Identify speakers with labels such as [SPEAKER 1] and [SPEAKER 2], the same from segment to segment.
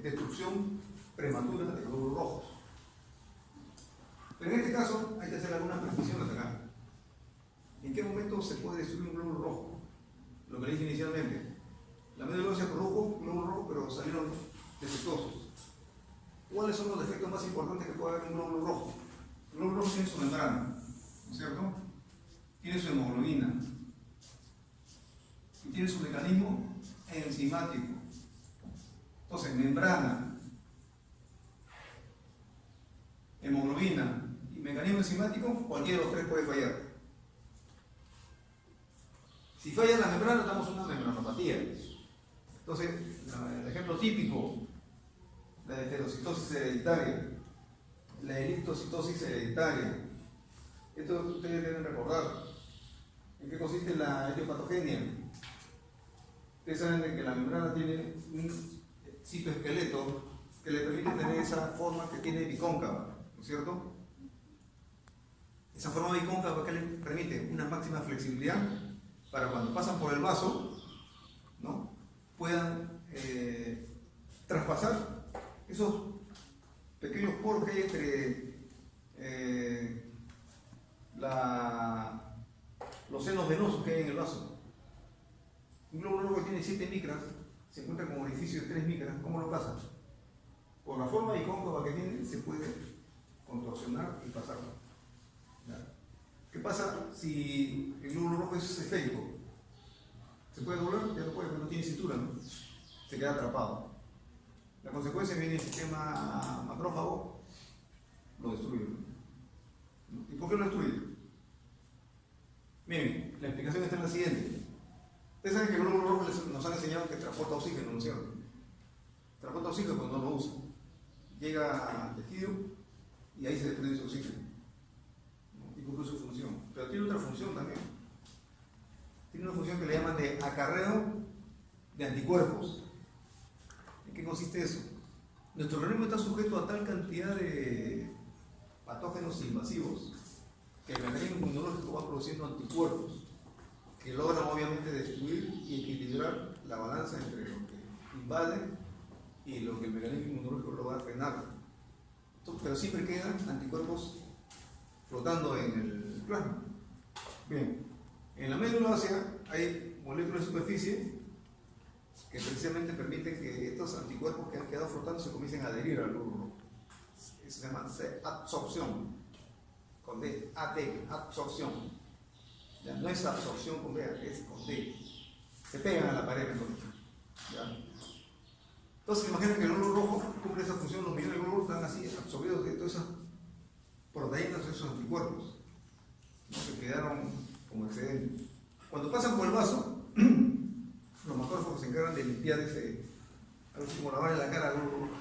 [SPEAKER 1] destrucción prematura de glóbulos rojos. Pero en este caso hay que hacer algunas precisiones acá. ¿En qué momento se puede destruir un glóbulo rojo? Lo que le dije inicialmente. La médula ósea produjo glóbulos rojos, pero salieron defectuosos. ¿Cuáles son los defectos más importantes que puede haber en un glóbulo rojo? El glóbulo rojo tiene su membrana, ¿no es cierto? Tiene su hemoglobina. Y tiene su mecanismo enzimático. Entonces, membrana, hemoglobina y mecanismo enzimático, cualquiera de los tres puede fallar. Si falla la membrana, estamos en una membranopatía. Entonces, el ejemplo típico, la heterocitosis hereditaria, la eritrocitosis hereditaria. Esto ustedes deben recordar. ¿En qué consiste la etiopatogenia? Ustedes saben que la membrana tiene un citoesqueleto que le permite tener esa forma que tiene bicóncava, ¿no es cierto? Esa forma bicóncava que le permite una máxima flexibilidad para cuando pasan por el vaso, ¿no?, puedan traspasar esos pequeños poros que hay entre los senos venosos que hay en el vaso. Un glóbulo rojo que tiene 7 micras se encuentra con un orificio de 3 micras. ¿Cómo lo pasa? Por la forma bicóncava que tiene se puede contorsionar y pasarlo. ¿Qué pasa si el glóbulo rojo es esférico? ¿Se puede doblar? Ya no puede, porque no tiene cintura, ¿no? Se queda atrapado. La consecuencia viene el sistema macrófago, lo destruye. ¿Y por qué lo destruye? Miren, la explicación está en la siguiente. Ustedes saben que el glóbulo rojo nos han enseñado que transporta oxígeno, ¿no es cierto? Transporta oxígeno cuando no lo usa. Llega al tejido y ahí se desprende ese oxígeno. Y cumple su función. Pero tiene otra función también. Tiene una función que le llaman de acarreo de anticuerpos. ¿En qué consiste eso? Nuestro organismo está sujeto a tal cantidad de patógenos invasivos que el mecanismo inmunológico va produciendo anticuerpos que logran obviamente destruir y equilibrar la balanza entre lo que invade y lo que el mecanismo inmunológico logra frenar. Entonces, pero siempre quedan anticuerpos flotando en el plasma. Bien, en la médula ósea hay moléculas de superficie que precisamente permiten que estos anticuerpos que han quedado flotando se comiencen a adherir al glóbulo rojo. Eso se llama absorción, con D, AD, absorción. Ya, no es absorción con B, es con D. Se pegan a la pared entonces. ¿Ya? Entonces imaginen que el glóbulo rojo cumple esa función, los millones de glóbulos están así absorbidos de todas esas proteínas, esos anticuerpos, ¿no?, que quedaron como excedente. Cuando pasan por el vaso, los macrófagos se encargan de limpiar ese, algo así como lavarle la cara al glóbulo rojo.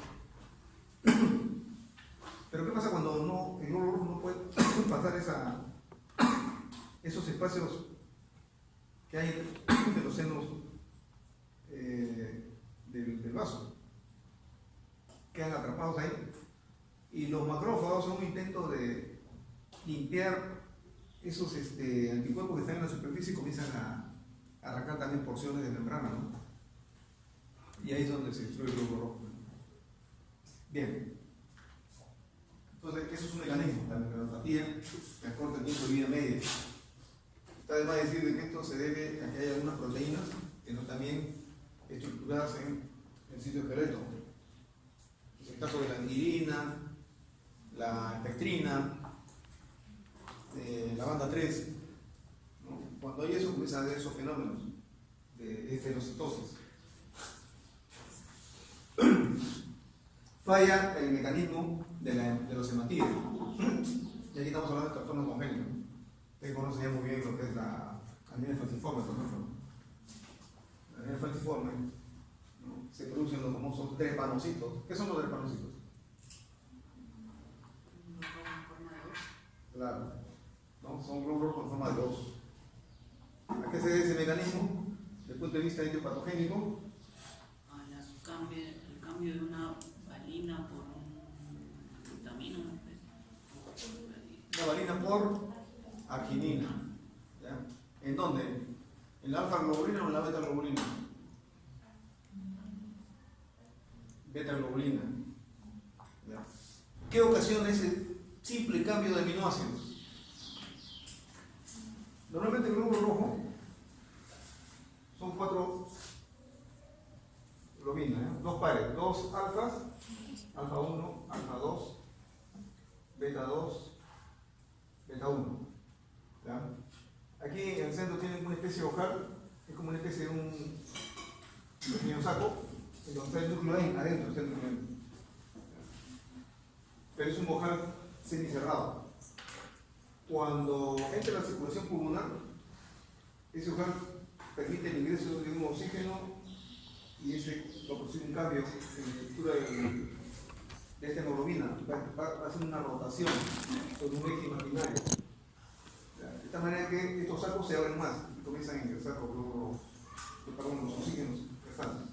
[SPEAKER 1] Pero ¿qué pasa cuando el glóbulo rojo no puede pasar esos espacios que hay de los senos del vaso? Quedan atrapados ahí. Y los macrófagos son un intento de limpiar esos anticuerpos que están en la superficie y comienzan a arrancar también porciones de membrana, ¿no? Y ahí es donde se destruye el glóbulo rojo. Bien. Entonces, eso es un mecanismo, la membranopatía, que acorta el tiempo de vida media. Está de más decir que esto se debe a que hay algunas proteínas que no están bien estructuradas en el citoesqueleto. Es el caso de la anilina, la pectrina, la banda 3. ¿No? Cuando hay eso, comienzan a haber esos fenómenos de esterocitosis. Falla el mecanismo de los hematídeos. Y aquí estamos hablando de trastorno congénito. Ustedes conocen ya muy bien lo que es la anemia falciforme, por ejemplo. La anemia falciforme, ¿no?, se producen los famosos drepanocitos. ¿Qué son los drepanocitos? Claro, ¿no? Son glóbulos con forma de oso. ¿A qué se debe ese mecanismo? Desde el punto de vista etiopatogénico.
[SPEAKER 2] El cambio de una valina por un vitamina.
[SPEAKER 1] Una valina por arginina. ¿Ya? ¿En dónde? ¿En la alfa globulina o en la beta globulina? beta-globulina. ¿Ya? ¿Qué ocasiona ese simple cambio de aminoácidos? Normalmente el glóbulo rojo son 4 globinas, ¿eh? 2 pares, 2 alfas, alfa 1, alfa 2, beta 2, beta 1. ¿Ya? Aquí en el centro tienen una especie de ojal, es como una especie de un pequeño saco, en donde está el núcleo ahí, adentro, está el núcleo. Pero es un ojal semicerrado. Cuando entra la circulación pulmonar, ese ojal permite el ingreso de un oxígeno y ese va a producir un cambio en la estructura de esta hemoglobina. Va a hacer una rotación sobre un eje imaginario. De esta manera que estos sacos se abren más y comienzan a ingresar los oxígenos restantes.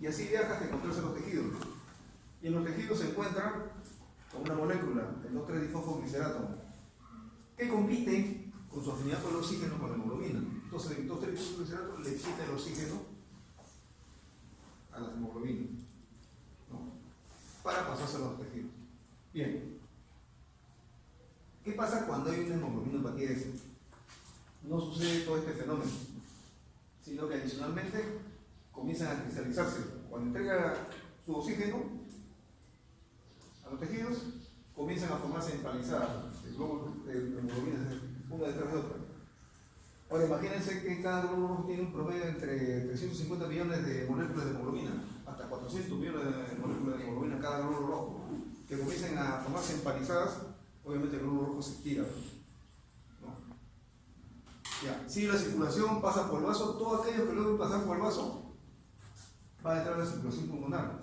[SPEAKER 1] Y así viaja hasta encontrarse en los tejidos. Y en los tejidos se encuentra con una molécula, el 2,3-difosfoglicerato, que compite con su afinidad por el oxígeno con la hemoglobina. Entonces el 2,3-difosfoglicerato le quita el oxígeno a la hemoglobina, ¿no? Para pasárselo a los tejidos. Bien. ¿Qué pasa cuando hay una hemoglobinopatía? No sucede todo este fenómeno, sino que adicionalmente comienzan a cristalizarse. Cuando entrega su oxígeno a los tejidos, comienzan a formarse empalizadas de glóbulos de hemoglobinas, una detrás de otra. Ahora imagínense que cada glóbulo tiene un promedio entre 350 millones de moléculas de hemoglobina, hasta 400 millones de moléculas de hemoglobina cada glóbulo rojo, que comiencen a formarse empalizadas. Obviamente el glóbulo rojo se estira, ¿no? Ya. Si la circulación pasa por el vaso, todos aquellos que logren pasar por el vaso van a entrar a la circulación pulmonar,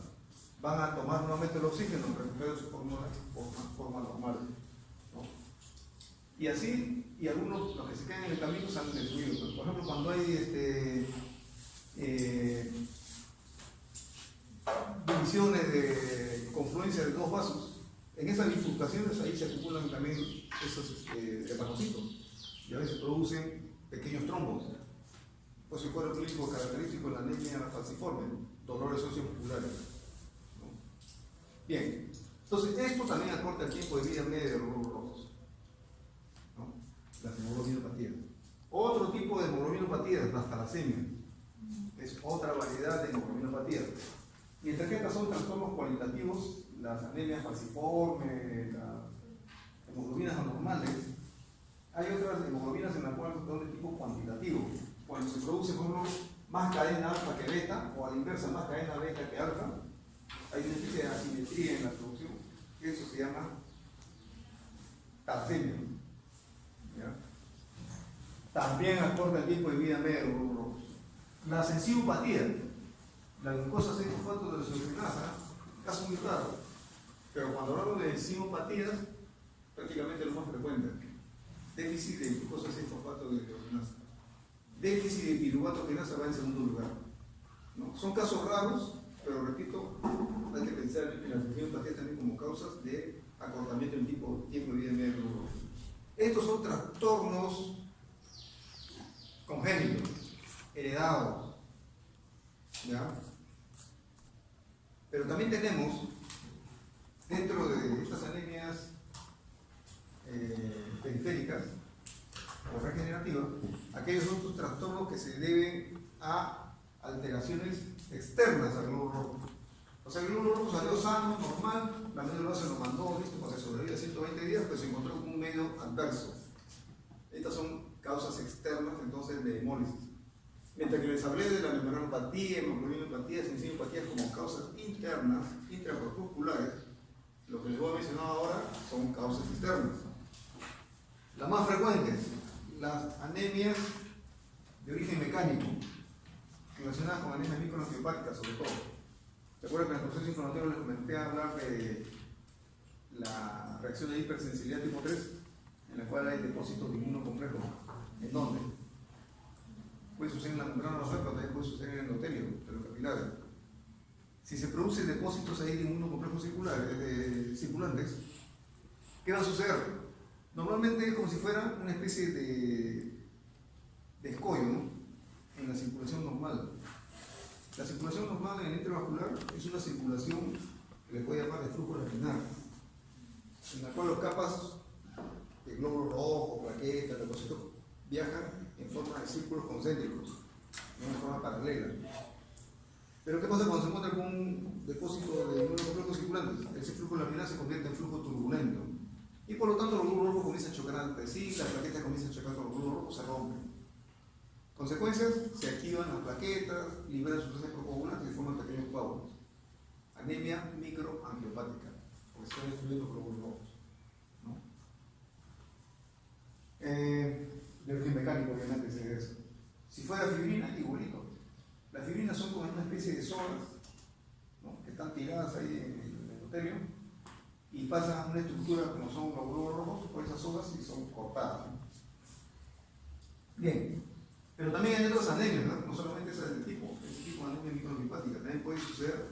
[SPEAKER 1] van a tomar nuevamente el oxígeno, recuperar su forma normal, ¿no? Y así, y algunos, los que se quedan en el camino, se han destruido. Pues, por ejemplo, cuando hay divisiones de confluencia de dos vasos, en esas bifurcaciones ahí se acumulan también esos hepatocitos y a veces producen pequeños trombos. Pues el cuadro clínico característico de la anemia falciforme, dolores sociomusculares, ¿no? Bien, entonces esto también acorta el tiempo de vida media de los glóbulos rojos, ¿no? Las hemoglobinopatías. Otro tipo de hemoglobinopatías, las talasemia, es otra variedad de hemoglobinopatías. Mientras que estas son trastornos cualitativos, las anemias falciformes, las hemoglobinas anormales, hay otras hemoglobinas en las cuales son de tipo cuantitativo. Cuando se produce, por ejemplo, más cadena alfa que beta, o a la inversa, más cadena beta que alfa, hay una especie de asimetría en la producción, que eso se llama talasemia. ¿Ya? También acorta el tiempo de vida media de los glóbulos rojos. La sensibopatía, la glucosa 6-fosfato desoxigenasa, caso muy raro, pero cuando hablamos de enzimopatías, prácticamente lo más frecuente: déficit de glucosa 6-fosfato desoxigenasa, déficit de piruvato quinasa va en segundo lugar, ¿no? Son casos raros, pero repito, hay que pensar en las enzimopatías también como causas de acortamiento del tiempo de vida media del glóbulo. Estos son trastornos congénitos, heredados, ¿ya? Pero también tenemos, dentro de estas anemias periféricas o regenerativas, aquellos otros trastornos que se deben a alteraciones externas al glóbulo rojo. O sea, el glóbulo rojo salió sano, normal, la médula se lo mandó listo para que sobreviva 120 días, pero se encontró con un medio adverso. Estas son causas externas entonces de hemólisis. Mientras que les hablé de la membranopatía, hemoglobinopatías, enzimopatías como causas internas, intracorpusculares, lo que les voy a mencionar ahora son causas externas. Las más frecuentes, las anemias de origen mecánico, relacionadas con anemias microangiopáticas sobre todo. ¿Se acuerdan que en el proceso inflamatorio les comenté a hablar de la reacción de hipersensibilidad tipo 3, en la cual hay depósitos de inmunocomplejo? ¿En dónde? Puede suceder en la membrana basal, pero también puede suceder en el endotelio de los capilares. Si se producen depósitos ahí de inmunocomplejos circulantes, ¿qué va a suceder? Normalmente es como si fuera una especie de escollo, ¿no?, en la circulación normal. La circulación normal en el intravascular es una circulación que le puede llamar de flujo laminar, en la cual las capas de glóbulo rojo, plaquetas, leucocitos viajan en forma de círculos concéntricos, no en forma paralela. Pero ¿qué pasa cuando se encuentra con un depósito de glóbulos circulantes? Ese flujo laminar se convierte en flujo turbulento y por lo tanto los glóbulos rojos comienzan a chocar entre sí, las plaquetas comienzan a chocar con los glóbulos rojos, se rompen. Consecuencias, se activan las plaquetas, liberan sustancias procoagulantes y forman pequeños coágulos. Anemia microangiopática, porque se están destruyendo los glóbulos rojos, ¿no? De origen mecánico, obviamente, es eso. Si fuera fibrina, igualito. Las fibrinas son como una especie de sogas, ¿no?, que están tiradas ahí en el endotelio y pasan a una estructura como son los glóbulos rojos por esas sogas y son cortadas, ¿no? Bien, pero también hay otras anemias, ¿no? No solamente ese tipo de anemia microangiopática, también puede suceder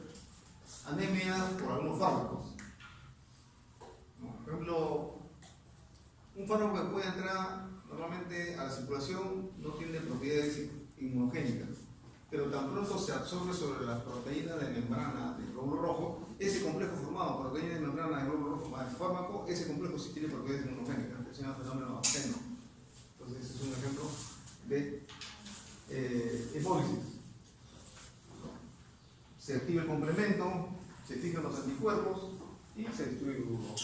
[SPEAKER 1] anemia por algunos fármacos, ¿no? Por ejemplo, un fármaco que puede entrar normalmente a la circulación no tiene propiedades inmunogénicas, pero tan pronto se absorbe sobre las proteínas de membrana del glóbulo rojo, ese complejo formado por proteínas de membrana del glóbulo rojo más el fármaco, ese complejo sí tiene propiedades inmunogénicas, que se llama fenómeno absteno. Entonces, ese es un ejemplo de hemólisis. Se activa el complemento, se fijan los anticuerpos y se destruye el glóbulo rojo.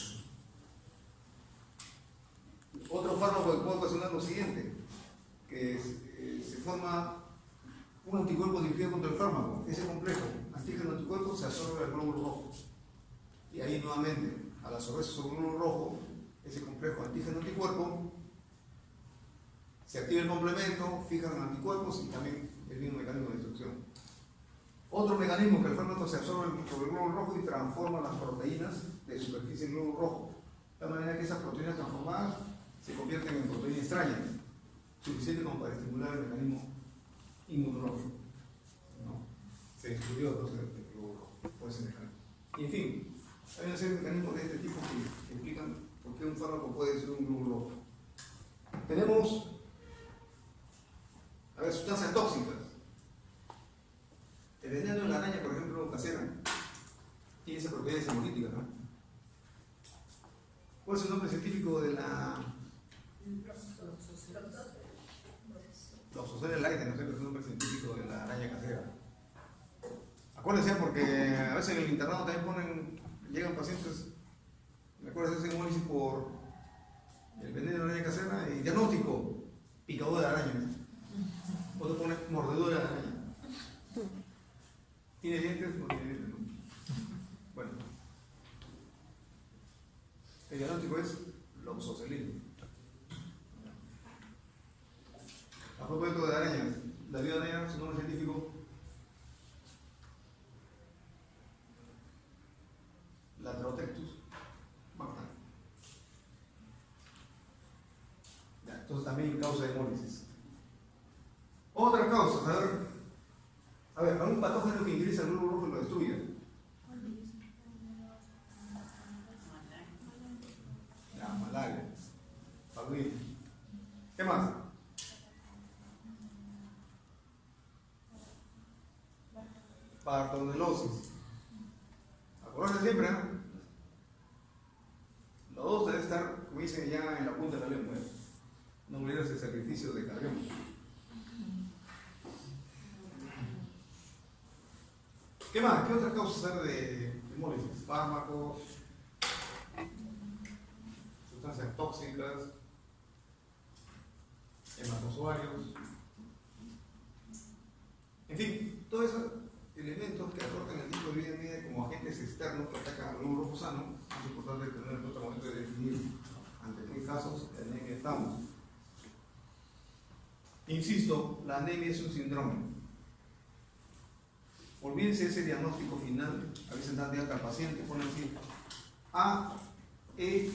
[SPEAKER 1] Otro fármaco que puede ocasionar lo siguiente, que se forma un anticuerpo dirigido contra el fármaco. Ese complejo, antígeno-anticuerpo, se absorbe al glóbulo rojo. Y ahí nuevamente, al absorberse sobre el glóbulo rojo, ese complejo antígeno-anticuerpo, se activa el complemento, fijan los anticuerpos y también el mismo mecanismo de destrucción. Otro mecanismo, que el fármaco se absorbe sobre el glóbulo rojo y transforma las proteínas de superficie del glóbulo rojo. De tal manera que esas proteínas transformadas se convierten en proteínas extrañas, suficiente como para estimular el mecanismo inmunológico, ¿no? Se destruyó entonces el glóbulo rojo por ese mecanismo. Y en fin, hay una serie de mecanismos de este tipo que explican por qué un fármaco puede destruir un glóbulo rojo. Tenemos, a ver, sustancias tóxicas. El veneno de la araña, por ejemplo, casera, tiene esa propiedad hemolítica, ¿no? ¿Cuál es el nombre científico de la Loxosceles laite? No sé qué es el nombre científico de la araña casera. Acuérdense, porque a veces en el internado también llegan pacientes, me acuerdo de ese hemólisis por el veneno de la araña casera y diagnóstico, picadura de araña. Otro pone mordedura de araña. ¿Tiene dientes? No tiene dientes, ¿no? Bueno, el diagnóstico es loxocelismo. A propósito de arañas, la vida de araña, su nombre científico, Latrotectus martani. Entonces también causa hemólisis. Otras causas, a ver, algún patógeno que ingresa al glóbulo rojo y lo destruya. Ya, malaria, paludismo. ¿Qué más? Partonelosis. Acuérdense siempre, ¿no? Los dos deben estar, como dicen, ya en la punta de la lengua. No olvides el sacrificio de Carrión. ¿Qué más? ¿Qué otras causas hay de hemólisis? Fármacos, sustancias tóxicas, hematozoarios, en fin, todos esos elementos que aportan el tipo de vida media como agentes externos que atacan al glóbulo rojo sano. Es importante tener en cuenta al momento de definir ante qué casos de anemia estamos. Insisto, la anemia es un síndrome. Olvídense ese diagnóstico final, a veces dan de alta al paciente, ponen así A, E,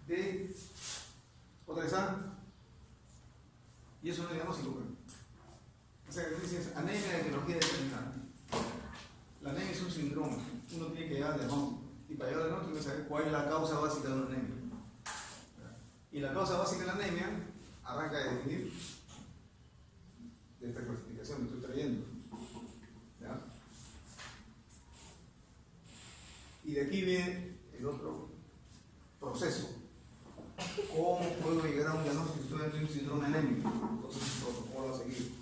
[SPEAKER 1] D, otra vez A, y eso no es diagnóstico. O sea, dicen anemia de etiología determinada. La anemia es un síndrome, uno tiene que llegar al diagnóstico, y para llegar al diagnóstico hay que saber cuál es la causa básica de una anemia. Y la causa básica de la anemia arranca de definir de esta clasificación que estoy trayendo. ¿Ya? Y de aquí viene el otro proceso. ¿Cómo puedo llegar a un diagnóstico si estoy en un síndrome anémico? Entonces, el protocolo a seguir.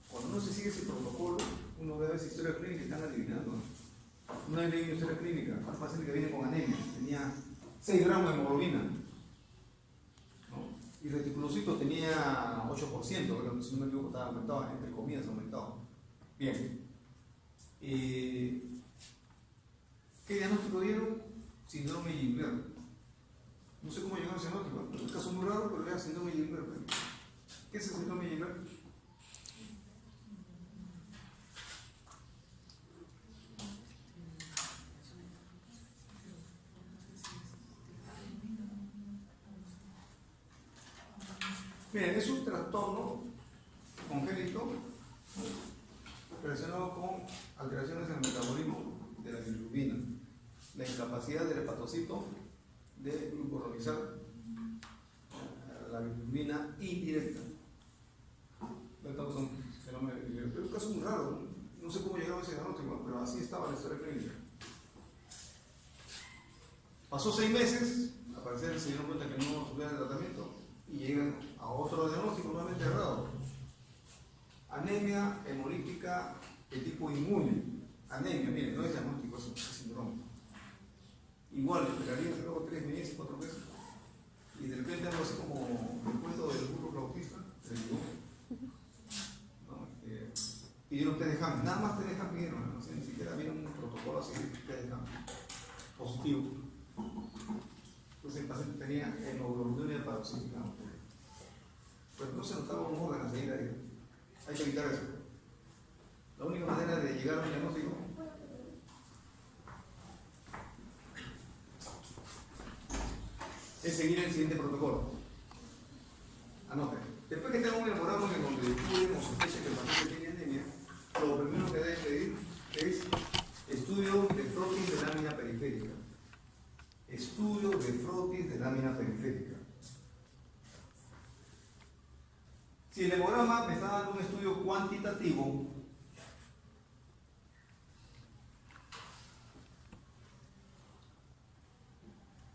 [SPEAKER 1] Cuando uno se sigue ese protocolo, uno ve esa historia clínica y están adivinando. Una vez leí una historia clínica, un paciente que viene con anemia, tenía 6 gramos de hemoglobina, ¿no? Y el reticulocito tenía 8%, pero si no me equivoco estaba aumentado, entre comillas aumentado. Bien. ¿Qué diagnóstico dieron? Síndrome de Gilbert. No sé cómo llegaron a ese diagnóstico, es un caso muy raro, pero era síndrome de Gilbert. ¿Qué es el síndrome de Gilbert? Miren, es un trastorno congénito relacionado con alteraciones en el metabolismo de la bilirrubina, la incapacidad del hepatocito de glucuronizar la bilirrubina indirecta. Estamos en fenómeno de bilirrubina. Pero es un caso muy raro, no sé cómo llegaron a ese diagnóstico, pero así estaba la historia clínica. Pasó 6 meses, al parecer se dieron cuenta que no subía el tratamiento y llegan a otro diagnóstico nuevamente errado. Anemia hemolítica de tipo inmune. Anemia, miren, no es diagnóstico, es síndrome. Igual, esperaría luego 3 meses, 4 meses. Y de repente algo así como el cuento del burro flautista, se llegó. ¿No? Pidieron test de Ham, nada más test de Ham pidieron, ¿no? Ni siquiera vieron un protocolo así de test de Ham positivo. Entonces el paciente tenía hemoglobina paroxística. Pero no se notaba un órgano a seguir ahí. Hay que evitar eso. La única manera de llegar a un diagnóstico es seguir el siguiente protocolo. Anoten. Después que tenga un laboratorio en donde descubren o sospechan que el paciente tiene anemia, lo primero que debe pedir es estudio de frotis de lámina periférica. Estudio de frotis de lámina periférica. Si el hemograma me está dando un estudio cuantitativo,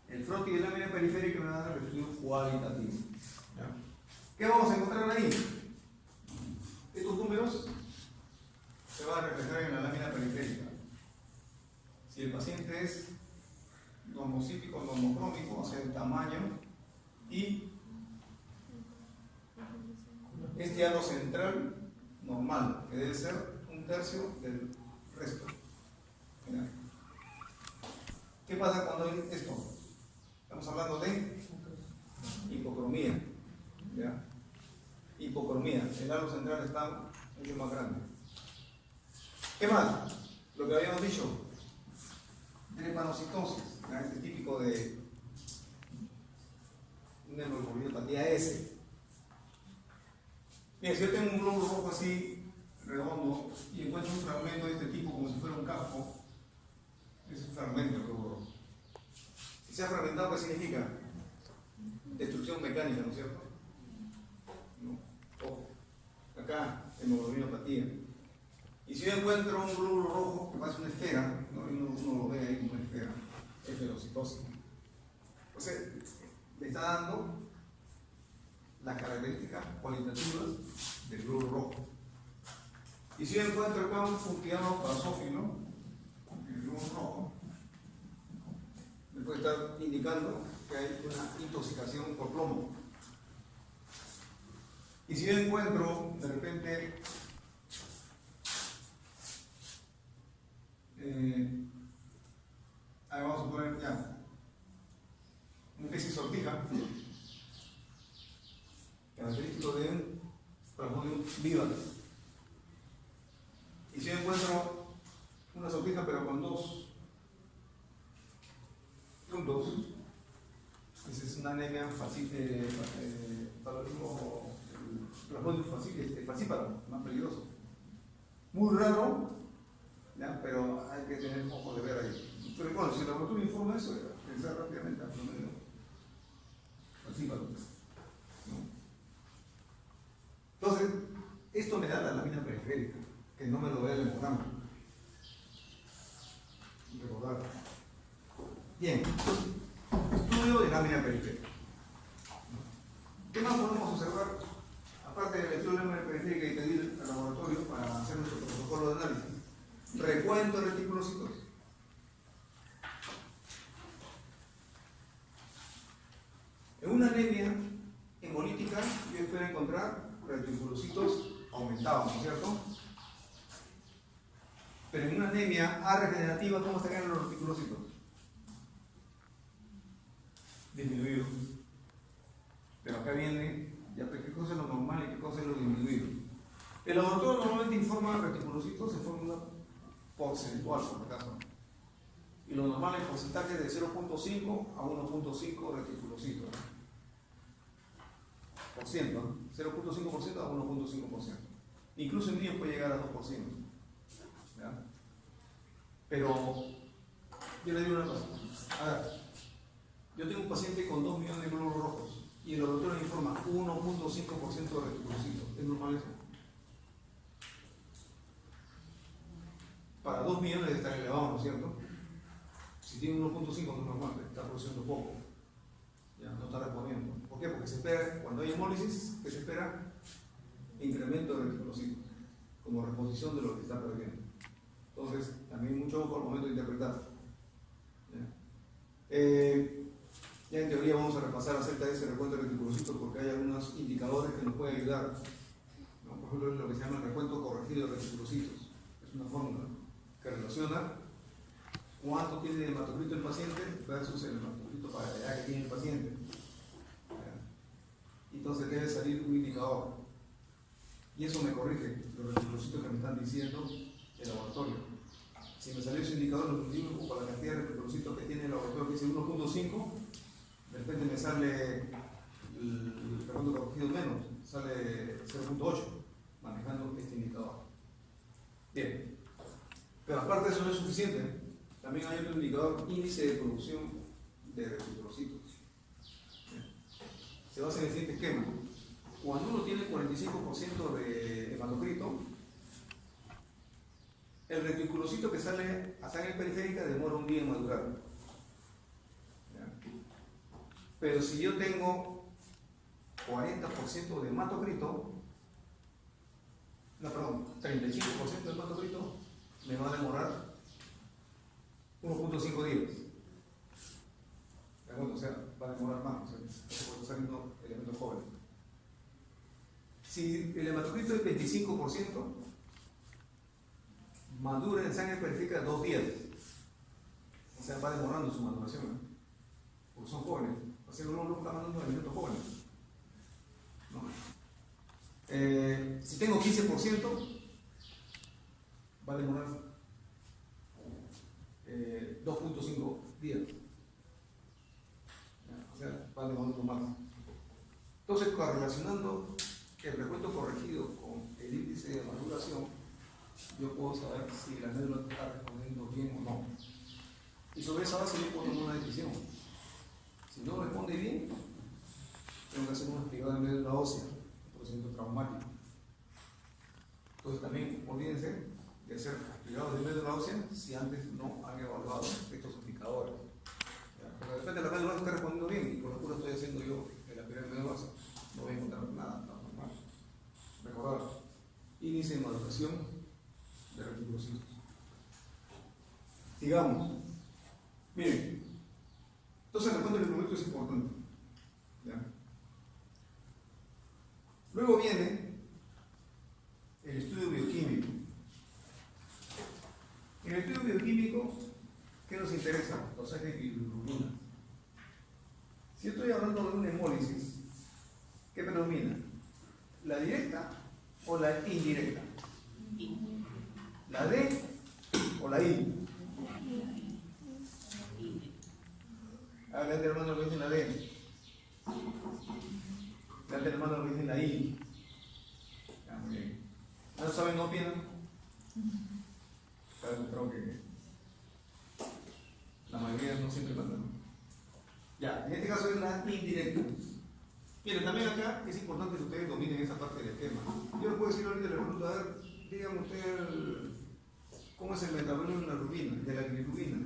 [SPEAKER 1] el frotis de lámina periférica me va a dar el estudio cualitativo. ¿Ya? ¿Qué vamos a encontrar ahí? Estos números se van a reflejar en la lámina periférica. Si el paciente es normocítico, normocrómico, o sea, el tamaño, y este halo central normal, que debe ser 1/3 del resto. ¿Ya? ¿Qué pasa cuando hay esto? Estamos hablando de hipocromía. ¿Ya? Hipocromía, el halo central está mucho más grande. ¿Qué más? Lo que habíamos dicho, drepanocitosis, este típico de una hemoglobinopatía S. Bien, si yo tengo un glóbulo rojo así, redondo, y encuentro un fragmento de este tipo como si fuera un casco, es un fragmento del glóbulo rojo. Si se ha fragmentado, ¿qué significa? Destrucción mecánica, ¿no es cierto? No. Ojo. Acá, hemoglobinopatía. Y si yo encuentro un glóbulo rojo que parece una esfera, ¿no? Uno lo ve ahí como una esfera, esferocitosis. O sea, le está dando las características cualitativas del glóbulo rojo. Y si yo encuentro acá un funtiano basófilo, el glóbulo rojo, me puede estar indicando que hay una intoxicación por plomo. Y si yo encuentro de repente ahí vamos a poner ya una especie de sortija característico de un plasmodium vivax. Y si yo encuentro una sortija pero con 2 puntos, esa es una anemia plasmodium falciparum, más peligroso. Muy raro, ¿ya? Pero hay que tener ojo de ver ahí. Pero bueno, si el laboratorio informa eso, pensar rápidamente al promedio falciparum. Entonces, esto me da la lámina periférica, que no me lo vea el hemograma. Recordar. Bien, estudio de lámina periférica. ¿Qué más podemos observar? Aparte del estudio de lámina periférica y pedir al laboratorio para hacer nuestro protocolo de análisis. Recuento de reticulocitos. En una anemia hemolítica yo espero encontrar reticulocitos aumentados, ¿no es cierto? Pero en una anemia A regenerativa, ¿cómo estarían los reticulocitos? Disminuidos. Pero acá viene, ya qué cosa es lo normal y qué cosa es lo disminuido. El laboratorio normalmente informa reticulocitos en fórmula porcentual, por acaso. Y lo normal es porcentaje de 0.5 a 1.5 reticulocitos. Por ciento, ¿no? 0.5% a 1.5%. Incluso en niños puede llegar a 2%. ¿Ya? Pero yo le digo una cosa. A ver, yo tengo un paciente con 2 millones de glóbulos rojos y el laboratorio me informa 1.5% de reticulocitos. ¿Es normal eso? Para 2 millones está elevado, ¿no es cierto? Si tiene 1.5 no es normal, está produciendo poco. Ya no está respondiendo. ¿Por qué? Porque se espera, cuando hay hemólisis, que se espera incremento de reticulocitos, como reposición de lo que está perdiendo. Entonces, también mucho ojo al momento de interpretar. Ya en teoría vamos a repasar acerca de ese recuento de reticulocitos porque hay algunos indicadores que nos pueden ayudar. ¿No? Por ejemplo, lo que se llama el recuento corregido de reticulocitos. Es una fórmula que relaciona cuánto tiene de hematocrito el paciente versus el hematocrito para la edad que tiene el paciente. Entonces debe salir un indicador. Y eso me corrige los reticulocitos que me están diciendo el laboratorio. Si me salió ese indicador, lo multiplico por la cantidad de reticulocitos que tiene el laboratorio, que dice 1.5, de repente me sale el recuento corregido menos, sale 0.8, manejando este indicador. Bien. Pero aparte de eso no es suficiente. También hay otro indicador, índice de producción de reticulocitos. Se basa en el siguiente esquema. Cuando uno tiene 45% de hematocrito, el reticulocito que sale a sangre periférica demora un día en madurar. ¿Ya? Pero si yo tengo 40% de hematocrito, no, perdón, 35% de hematocrito, me va a demorar 1.5 días. ¿De acuerdo? O sea, va a demorar más, porque están saliendo elementos jóvenes. Si el hematocrito es 25%, madura en sangre periférica 2 días. O sea, va demorando su maduración, ¿no? Porque son jóvenes. O sea, uno está mandando elementos jóvenes. ¿No? Si tengo 15%, va a demorar 2.5 días. O sea, va demorando más. Entonces, correlacionando el recuento corregido con el índice de maduración, yo puedo saber si la médula está respondiendo bien o no. Y sobre esa base yo puedo tomar una decisión. Si no responde bien, tengo que hacer una actividad de médula ósea, un procedimiento traumático. Entonces también olvídense de hacer actividades de médula ósea si antes no han evaluado estos indicadores. Porque de repente la médula ósea está respondiendo bien y por lo puro estoy haciendo yo el actividad de médula ósea. No voy a encontrar nada normal. Recordar, índice de maduración de reticulocitos. Sigamos. Miren, entonces el recuento del reticulocito es importante. ¿Ya? Luego viene el estudio bioquímico. En el estudio bioquímico, ¿qué nos interesa? Dosaje de bilirrubina. Si estoy hablando de una hemólisis, ¿qué predomina? ¿La directa o la indirecta? ¿La D o la I? Levante la mano lo que dice la D. Levante la mano lo que dice la I. Ya, muy bien. ¿No saben, no opinan? Está demostrado que la mayoría no siempre mandan. Ya, en este caso es la indirecta. Miren, también acá es importante que ustedes dominen esa parte del tema. Yo les puedo decir ahorita, les pregunto, a ver, díganme ustedes cómo es el metabolismo de la bilirrubina.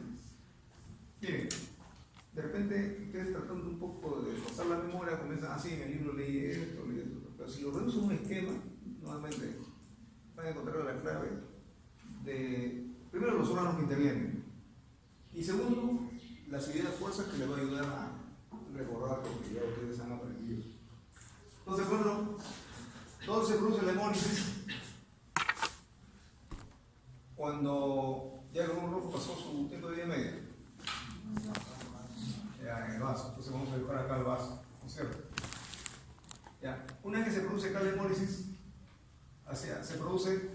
[SPEAKER 1] Miren, comienzan así, en el libro leí esto, pero si lo vemos en un esquema, nuevamente van a encontrar la clave de, primero, los órganos que intervienen, y segundo, las ideas fuerzas que les va a ayudar a recordar lo que ya ustedes han aprendido. Entonces, bueno, ¿dónde se produce la hemólisis? Cuando ya el glóbulo rojo pasó su tiempo de vida media. Ya, en el vaso. Entonces vamos a dibujar acá el vaso, ¿no es cierto? Ya. Una vez que se produce acá la hemólisis, se produce,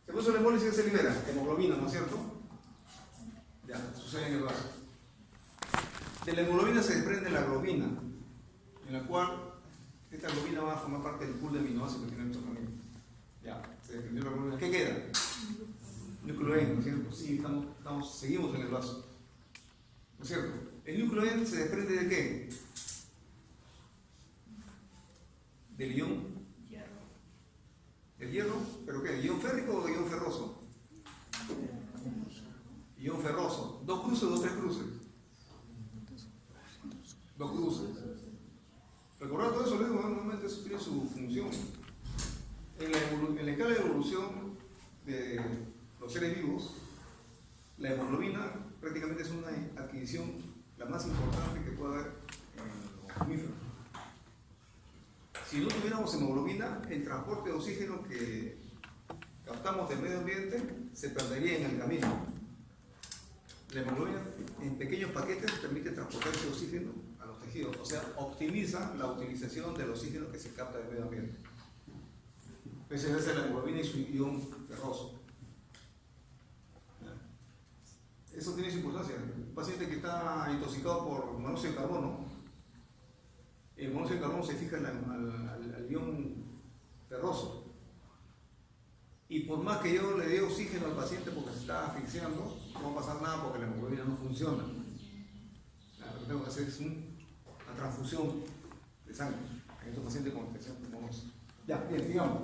[SPEAKER 1] se produce la hemólisis y se libera hemoglobina, ¿no es cierto? Ya, sucede en el vaso. De la hemoglobina se desprende la globina, en la cual esta globina va a formar parte del pool de aminoácidos que tiene nuestro organismo. Ya, se desprendió la globina. ¿Qué queda? Núcleo N, ¿no es cierto? Sí, seguimos en el vaso. ¿No es cierto? El núcleo N se desprende de qué? Del ion. ¿Del hierro? ¿Pero qué? ¿Ion férrico o ion ferroso? Ion ferroso. ¿Dos cruces o tres cruces? Dos cruces. Recordar todo eso, luego normalmente eso tiene su función. En la escala de evolución de los seres vivos, la hemoglobina prácticamente es una adquisición la más importante que puede haber en los mamíferos. Si no tuviéramos hemoglobina, el transporte de oxígeno que captamos del medio ambiente se perdería en el camino. La hemoglobina en pequeños paquetes permite transportar ese oxígeno a los tejidos, o sea, optimiza la utilización del oxígeno que se capta del medio ambiente. Esa es la hemoglobina y su ion ferroso. Eso tiene su importancia. Un paciente que está intoxicado por monóxido de carbono, el monóxido de carbono se fija al ion ferroso. Y por más que yo le dé oxígeno al paciente porque se está asfixiando, no va a pasar nada porque la hemoglobina no funciona. Lo que tengo que hacer es una transfusión de sangre en estos pacientes con infección pulmonar. Ya, bien, digamos.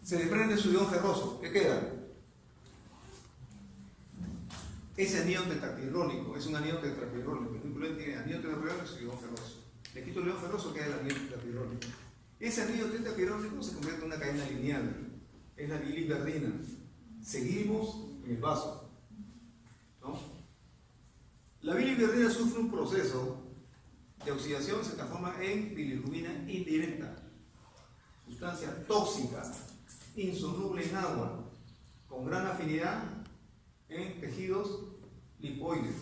[SPEAKER 1] Se desprende su ion ferroso. ¿Qué queda? Ese anión tetrapirrónico, es un anión tetrapirrónico. El núcleo tiene anión tetrapirrónico y su ion ferroso. Le quito el ion ferroso, queda el anión tetrapirrónico. Ese anión tetrapirrónico se convierte en una cadena lineal. Es la biliverdina. Seguimos en el vaso, ¿no? La biliverdina sufre un proceso de oxidación, se transforma en bilirrubina indirecta, sustancia tóxica, insoluble en agua, con gran afinidad en tejidos lipoides.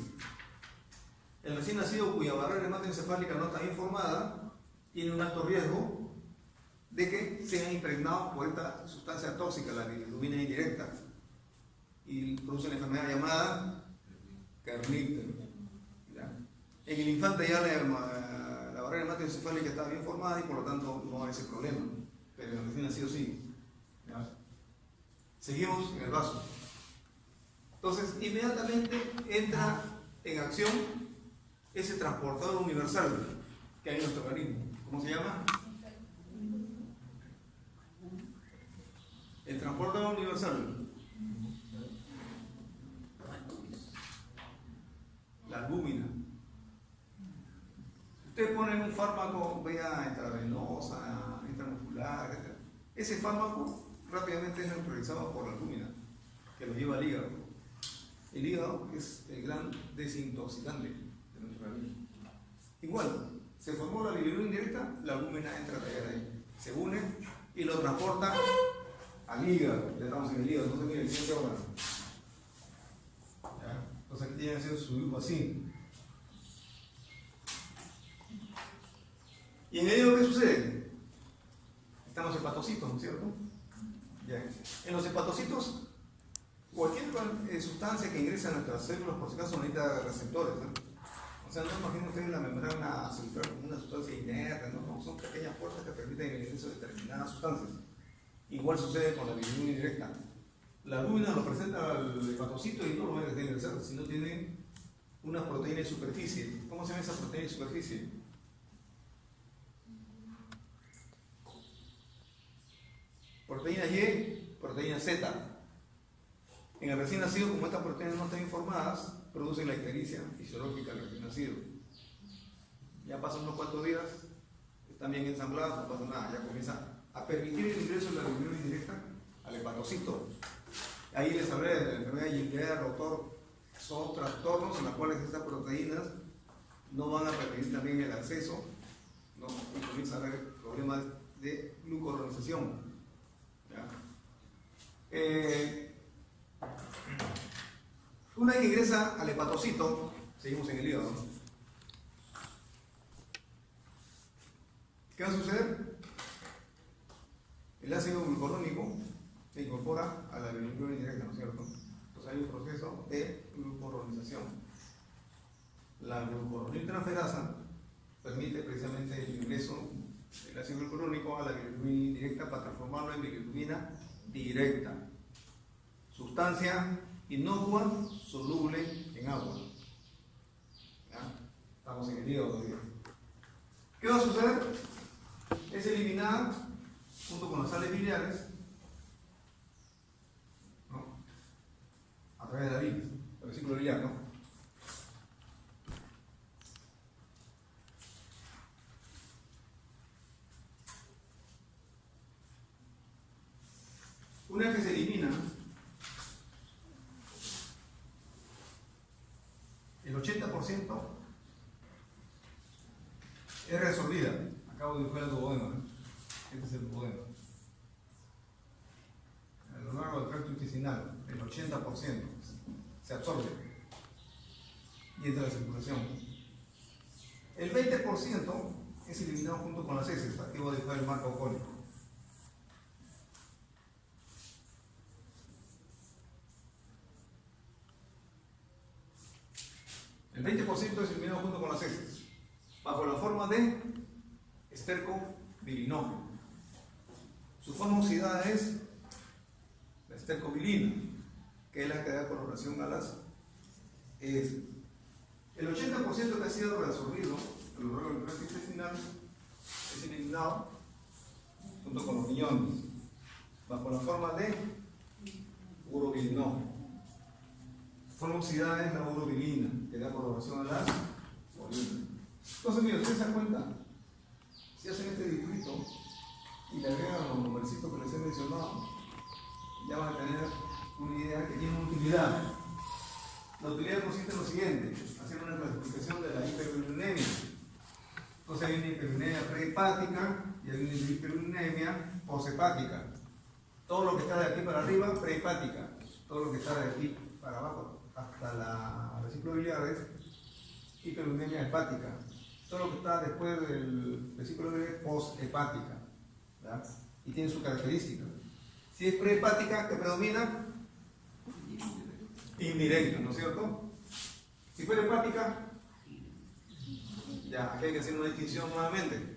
[SPEAKER 1] El recién nacido cuya barrera hematoencefálica no está bien formada tiene un alto riesgo de que sea impregnado por esta sustancia tóxica, la bilirrubina indirecta, y produce una enfermedad llamada Kernicter. En el infante ya la barrera hematoencefálica está bien formada y por lo tanto no hay ese problema, pero en el recién nacido sí. ¿Ya? Seguimos en el vaso. Entonces, inmediatamente entra en acción ese transportador universal que hay en nuestro organismo. ¿Cómo se llama? El transportador universal. La albúmina. Ustedes ponen un fármaco, vía intravenosa, intramuscular, etc. Ese fármaco rápidamente es neutralizado por la albúmina, que lo lleva al hígado. El hígado es el gran desintoxicante de nuestro organismo. Igual, se formó la bilirrubina indirecta, la albúmina entra a tallar ahí, se une y lo transporta al hígado. Ya estamos en el hígado, entonces miren el siguiente órgano. ¿Ya? Entonces aquí tiene que ser su grupo así. ¿Y en el hígado qué sucede? Están los hepatocitos, ¿no es cierto? Ya. En los hepatocitos, cualquier sustancia que ingresa a nuestras células, por si acaso, necesita receptores, ¿no? O sea, no imaginen ustedes la membrana celular como una sustancia inerte, ¿no? Son pequeñas puertas que permiten el ingreso de determinadas sustancias. Igual sucede con la bilirrubina indirecta. La albúmina lo presenta al hepatocito y no lo va a ingresar si no tiene una proteína de superficie. ¿Cómo se llama esa proteína de superficie? Proteína Y, proteína Z. En el recién nacido, como estas proteínas no están informadas, producen la ictericia fisiológica del recién nacido. ya pasan unos cuantos días, están bien ensambladas, no pasa nada, ya comienza a permitir el ingreso de la bilirrubina indirecta al hepatocito. Ahí les hablé de la enfermedad de Gilbert-Rotor, son trastornos en los cuales estas proteínas no van a permitir también el acceso, ¿no? Y comienza a haber problemas de glucuronización. Una vez que ingresa al hepatocito, seguimos en el hígado, ¿no? ¿Qué va a suceder? El ácido glucurónico se incorpora a la bilirrubina indirecta, ¿no es cierto? Entonces hay un proceso de glucuronización. La glucuroniltransferasa permite precisamente el ingreso del ácido glucurónico a la bilirrubina indirecta para transformarlo en bilirrubina directa. Sustancia inocua, soluble en agua. ¿Ya? Estamos en el hígado todavía. ¿Qué va a suceder? Es eliminada junto con las sales biliares, ¿no? A través de la bilis, el vesículo biliar, ¿no? Una vez que se elimina, el 80% es resolvida. Acabo de dibujar el duodeno, ¿no? Este es el duodeno. A lo largo del tracto intestinal, el 80% se absorbe y entra a la circulación. El 20% es eliminado junto con las heces. Acabo de dibujar el marco cólico. El 20% es eliminado junto con las heces, bajo la forma de estercobilinol. Su forma oxidada es la estercobilina, que es la que da coloración a las heces. El 80% que ha sido reabsorbido a lo largo del tracto intestinal es eliminado junto con los riñones, bajo la forma de urobilinol. Forma oxidada es la urobilina, que da coloración a las orinas. Entonces, mira, ustedes se dan cuenta, si hacen este dibujito y le agregan los numercitos que les he mencionado, ya van a tener una idea que tiene una utilidad. La utilidad consiste en lo siguiente: hacer una clasificación de la hiperbilirubinemia. Entonces hay una hiperbilirubinemia prehepática y hay una hiperbilirubinemia poshepática. Todo lo que está de aquí para arriba, prehepática. Todo lo que está de aquí para abajo, hasta la vesícula biliar, es hiperbilirubinemia hepática. Todo lo que está después del vesículo biliar es poshepática, ¿verdad? Y tiene su característica. Si es prehepática, ¿qué predomina? Indirecta, ¿no es cierto? Si fuera hepática, ya, aquí hay que hacer una distinción nuevamente.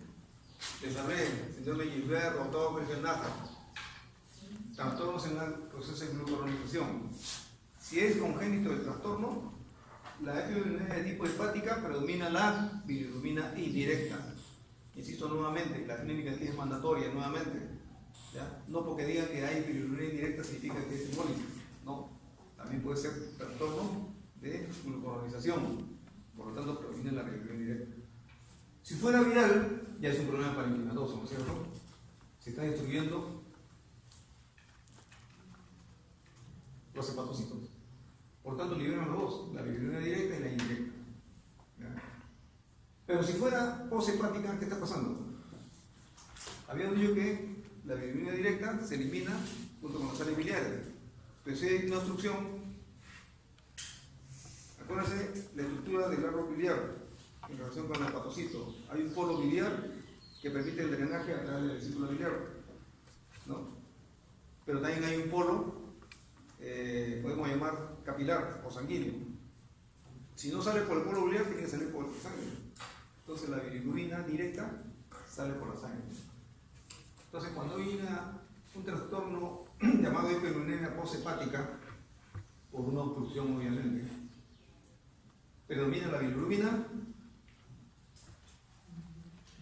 [SPEAKER 1] Les hablé, síndrome de Gilbert-Rotor, trastornos en el proceso de glucuronización. Si es congénito del trastorno, la hiperbilirubinemia de tipo hepática predomina la bilirrubina indirecta. Insisto nuevamente, la clínica aquí es mandatoria nuevamente. ¿Ya? No porque digan que hay bilirrubina indirecta significa que es hemólisis. No, también puede ser trastorno de glucuronización. Por lo tanto, predomina la bilirrubina indirecta. Si fuera viral, ya es un problema parenquimatoso, ¿no es cierto? Se está destruyendo los hepatocitos. Por tanto, liberan los dos, la bilirrubina directa y la indirecta. ¿Ya? Pero si fuera poshepática, ¿qué está pasando? Habíamos dicho que la bilirrubina directa se elimina junto con las sales biliares. Pero si hay una obstrucción, acuérdense la estructura del árbol biliar en relación con el hepatocito. Hay un polo biliar que permite el drenaje a través del vesículo biliar, ¿no? Pero también hay un polo, podemos llamar capilar o sanguíneo. Si no sale por el polo biliar, tiene que salir por la sangre. Entonces la bilirrubina directa sale por la sangre. Entonces cuando hay un trastorno llamado hiperbilirubinemia poshepática, por una obstrucción obviamente, predomina la bilirrubina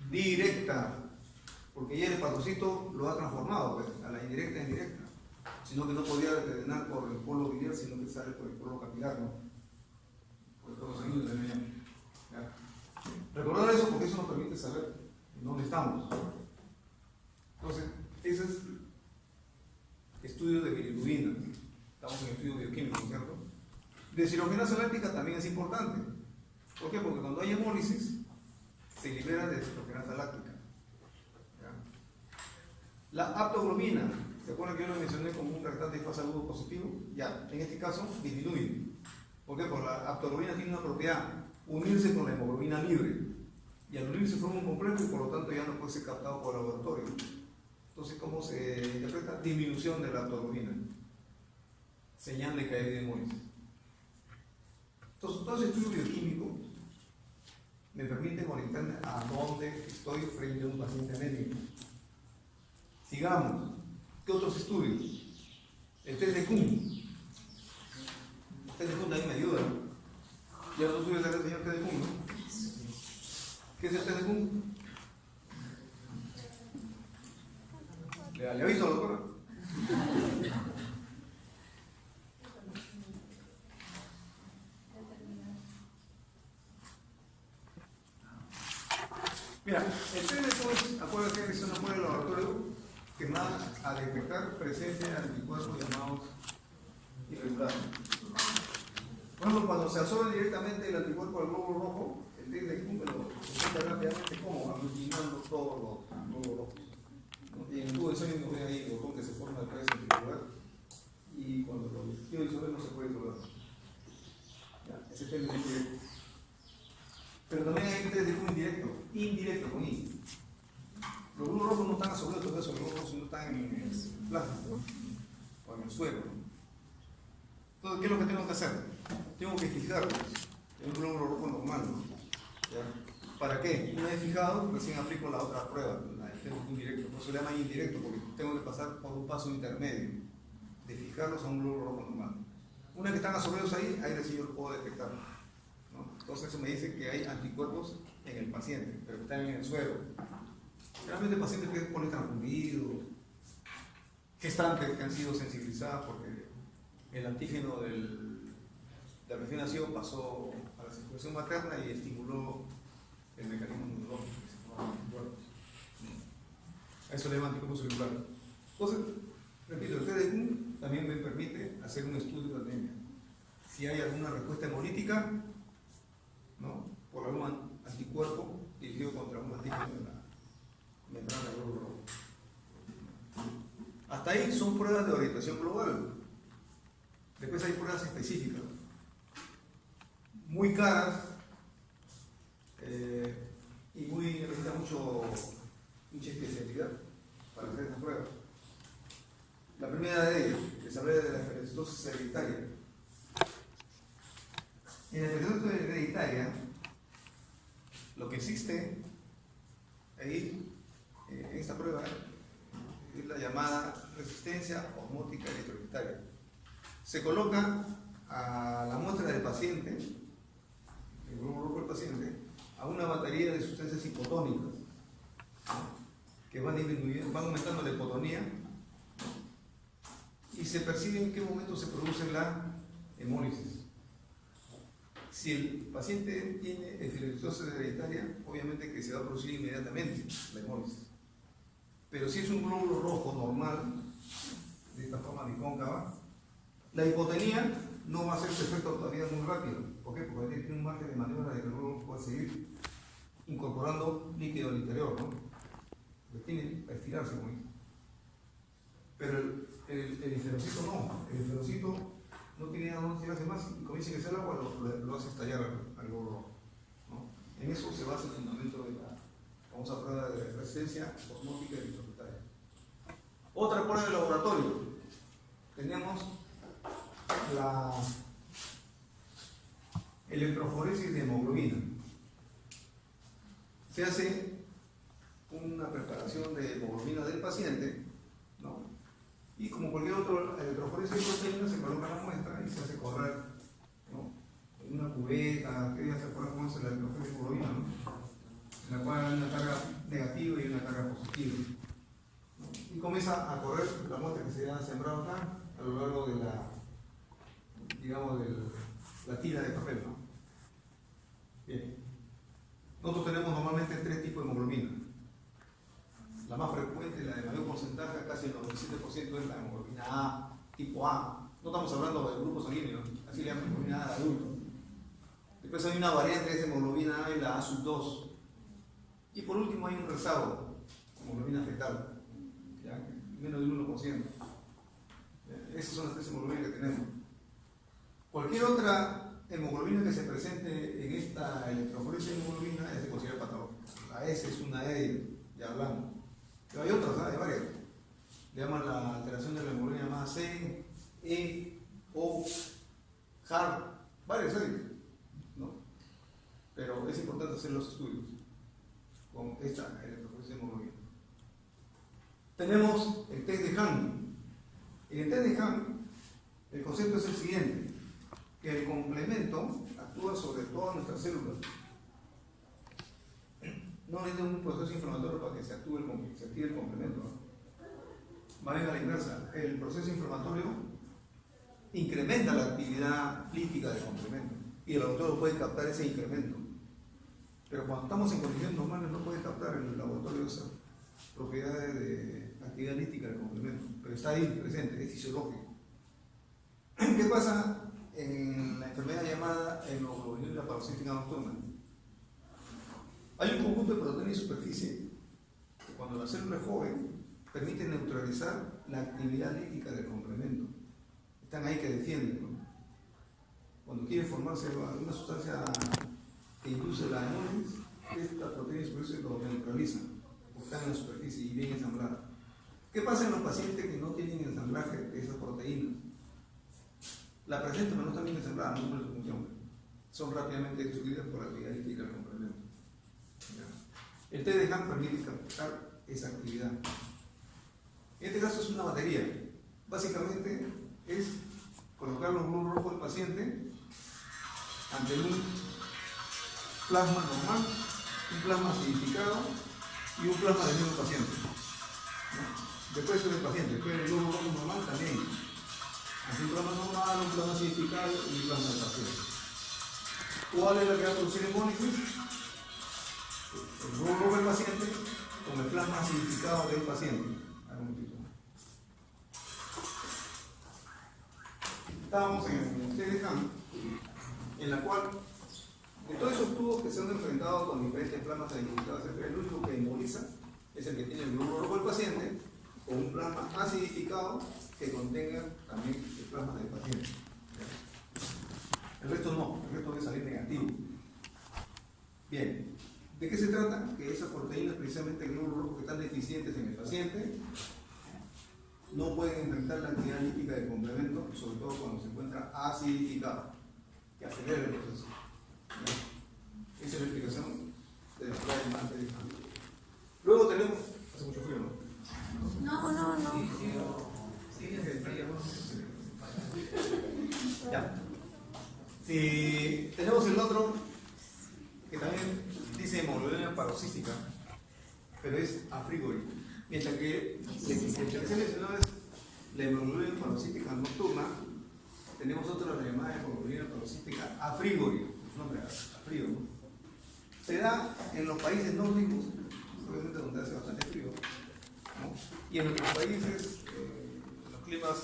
[SPEAKER 1] directa, porque ya el hepatocito lo ha transformado, pues, a la indirecta en directa, sino que no podía drenar por el polo biliar, sino que sale por el polo capilar, ¿no? Por el polo sanguíneo también. Recordar eso porque permite saber dónde estamos. Entonces, ese es estudio de bilirrubina. Estamos en estudio bioquímico, ¿cierto? Deshidrogenasa láctica también es importante. ¿Por qué? Porque cuando hay hemólisis, se libera deshidrogenasa láctica. ¿Ya? La aptoglobina, ¿se acuerdan que yo lo mencioné como un reactante de fase agudo positivo? Ya, en este caso disminuye. ¿Por qué? Porque la aptoglobina tiene una propiedad, unirse con la hemoglobina libre. Y al unirse forma un complejo y por lo tanto ya no puede ser captado por el laboratorio. Entonces, ¿cómo se interpreta? Disminución de la aptoglobina. Señal de que hay hemólisis. Entonces, todo ese estudio bioquímico me permite conectarme a dónde estoy frente a un paciente anémico. Sigamos. ¿Qué otros estudios? El test de Kuhn. El test de Kuhn también me ayuda. Ya los estudios del señor test de Kuhn, ¿no? ¿Qué es el test de Kuhn? ¿Le aviso a la doctora? Mira, el test de Kuhn, acuérdate que es una prueba de laboratorio que va a detectar presencia de anticuerpos llamados irregulares. Por ejemplo, cuando se absorbe directamente el anticuerpo del glóbulo rojo, el test de Kuhn me lo presenta rápidamente como aglutinando todos los glóbulos rojos. Y en el tubo de sueño nos ven ahí el botón que se forma de cabeza centrifugal y cuando lo quiero disolver no se puede disolver. Ese test es indirecto. Pero también hay un test de Kuhn indirecto con I. Los glóbulos rojos no están absorbidos todo eso, los glóbulos rojos no están en el plasma o en el suelo. Entonces, ¿qué es lo que tengo que hacer? Tengo que fijarlo en un glóbulo rojo normal. ¿Ya? ¿Para qué? Una vez fijado, recién aplico la otra prueba, el test de Kuhn indirecto. Por eso se llama indirecto, porque tengo que pasar por un paso intermedio de fijarlos a un glóbulo rojo normal. Una vez que están absorbidos ahí recién yo lo puedo detectar. ¿No? Entonces eso me dice que hay anticuerpos en el paciente, pero que están en el suelo. Realmente pacientes que ponen transfundidos, gestantes que han sido sensibilizadas porque el antígeno del recién nacido pasó a la circulación materna y estimuló el mecanismo inmunológico. A eso le llaman anticuerpos celulares. Entonces, repito, el test de Kuhn también me permite hacer un estudio de anemia. Si hay alguna respuesta hemolítica, ¿no? Por algún anticuerpo dirigido contra un antígeno de la membrana del glóbulo rojo. Hasta ahí son pruebas de orientación global. Después hay pruebas específicas, muy caras y necesita mucha especialidad para hacer estas pruebas. La primera de ellas, que se habla de la efervescencia hereditaria. En la efervescencia hereditaria, lo que existe ahí en esta prueba es la llamada resistencia osmótica electrolitaria. Se coloca a la muestra del paciente, el glóbulo rojo del paciente, a una batería de sustancias hipotónicas, ¿no? Que van disminuyendo, van aumentando la hipotonía, ¿no? Y se percibe en qué momento se produce la hemólisis. Si el paciente tiene efervescencia hereditaria, obviamente que se va a producir inmediatamente la hemólisis. Pero si es un glóbulo rojo normal, de esta forma bicóncava, la hipotonía no va a hacer su efecto todavía muy rápido. ¿Por qué? Porque tiene un margen de maniobra de que el glóbulo puede seguir incorporando líquido al interior, ¿no? Porque tiene que estirarse muy bien. Pero el eferocito no. El eferocito no tiene nada más estirarse más y comienza a crecer el agua, lo hace estallar al glóbulo rojo, ¿no? En eso se basa el fundamento de la famosa prueba de resistencia osmótica electrolitaria. Otra prueba de laboratorio. Tenemos la electroforesis de hemoglobina. Se hace una preparación de hemoglobina del paciente, ¿no? Y como cualquier otro electroforesis de proteína, se coloca la muestra y se hace correr, ¿no? En una cubeta, que ya se acuerdan cómo es la electroforesis de hemoglobina, ¿no? En la cual hay una carga negativa y una carga positiva, ¿no? Y comienza a correr la muestra que se ha sembrado acá a lo largo de la tira de papel, ¿no? Bien. Nosotros tenemos normalmente tres tipos de hemoglobina. La más frecuente, la de mayor porcentaje, casi el 97% es la hemoglobina A, tipo A. No estamos hablando del grupo sanguíneo, así le llaman hemoglobina A de adulto. Después hay una variante de esa hemoglobina A y la A2. Y por último hay un rezago, hemoglobina fetal, ¿ya? Menos del 1%. Esas son las tres hemoglobinas que tenemos. Cualquier otra hemoglobina que se presente en esta electroforesis de hemoglobina se considera patológica. La S es una E, ya hablamos. Pero hay otras, hay varias. Le llaman la alteración de la hemoglobina llamada C, E, O, HAR, varias hay, ¿no? Pero es importante hacer los estudios con esta electroforesis de hemoglobina. Tenemos el test de Hahn. En el test de Hahn, el concepto es el siguiente, que el complemento actúa sobre todas nuestras células. No necesita un proceso inflamatorio para que se active el complemento, ¿no? Va bien a la inversa. El proceso inflamatorio incrementa la actividad lítica del complemento y el laboratorio puede captar ese incremento. Pero cuando estamos en condiciones normales no puede captar en el laboratorio esas propiedades de actividad lítica del complemento, pero está ahí presente, es fisiológico. ¿Qué pasa en la enfermedad llamada hemoglobinúria paroxística nocturna? Hay un conjunto de proteínas de superficie que cuando la célula es joven permite neutralizar la actividad lítica del complemento. Están ahí que defienden, ¿no? Cuando quiere formarse una sustancia que induce la hemólisis, esta proteína de superficie lo neutralizan, porque están en la superficie y bien ensambladas. ¿Qué pasa en los pacientes que no tienen ensamblaje de esas proteínas? La presentan, pero no están bien ensambladas, no cumplen su función. Son rápidamente destruidas por la actividad lítica del complemento. El test de Hahn permite captar esa actividad. En este caso es una batería. Básicamente es colocar los glóbulos rojos del paciente ante un plasma normal, un plasma acidificado y un plasma del mismo paciente. Después es el paciente, después el glóbulo rojo normal también. Ante un plasma normal, un plasma acidificado y un plasma del paciente. ¿Cuál es la que va a producir hemólisis? El glóbulo rojo del paciente con el plasma acidificado del paciente. Estábamos en el test de Hahn, en la cual, de todos esos tubos que se han enfrentado con diferentes plasmas acidificados, el único que emboliza es el que tiene el glóbulo rojo del paciente con un plasma acidificado que contenga también el plasma del paciente. El resto no, el resto debe salir negativo. Bien, ¿de qué se trata? Que esas proteínas, precisamente el glóbulo rojo, que están deficientes en el paciente, no pueden enfrentar la actividad lítica del complemento, sobre todo cuando se encuentra acidificado, que acelera el proceso. ¿Ya? Esa es la explicación de la prueba de Mante de Hahn. Luego tenemos. Hace mucho frío, ¿no?
[SPEAKER 3] No.
[SPEAKER 1] Ya. Si tenemos el otro, que también dice hemoglobina paroxística, pero es afrigori. Mientras que la que se mencionó es la hemoglobina paroxística nocturna, tenemos otra llamada hemoglobina paroxística afrigori, nombre afrío, ¿no? Se da en los países nórdicos, obviamente donde hace bastante frío, ¿no? Y en nuestros países, los climas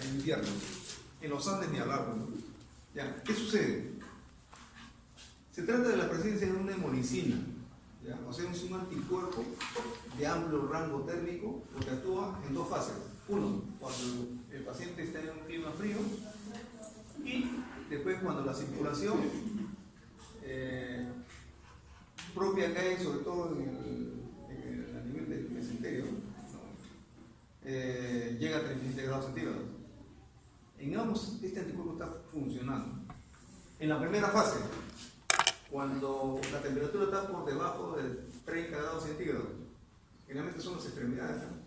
[SPEAKER 1] en invierno, en los Andes ni hablar, ¿no? ¿Ya? ¿Qué sucede? Se trata de la presencia de una hemolicina, ¿ya? O sea, es un anticuerpo de amplio rango térmico porque actúa en dos fases. Uno, cuando el paciente está en un clima frío, y después cuando la circulación propia cae sobre todo a nivel del mesenterio, ¿no? Llega a 37 grados centígrados. En ambos este anticuerpo está funcionando. En la primera fase, cuando la temperatura está por debajo de 30 grados centígrados, generalmente son las extremidades, ¿no?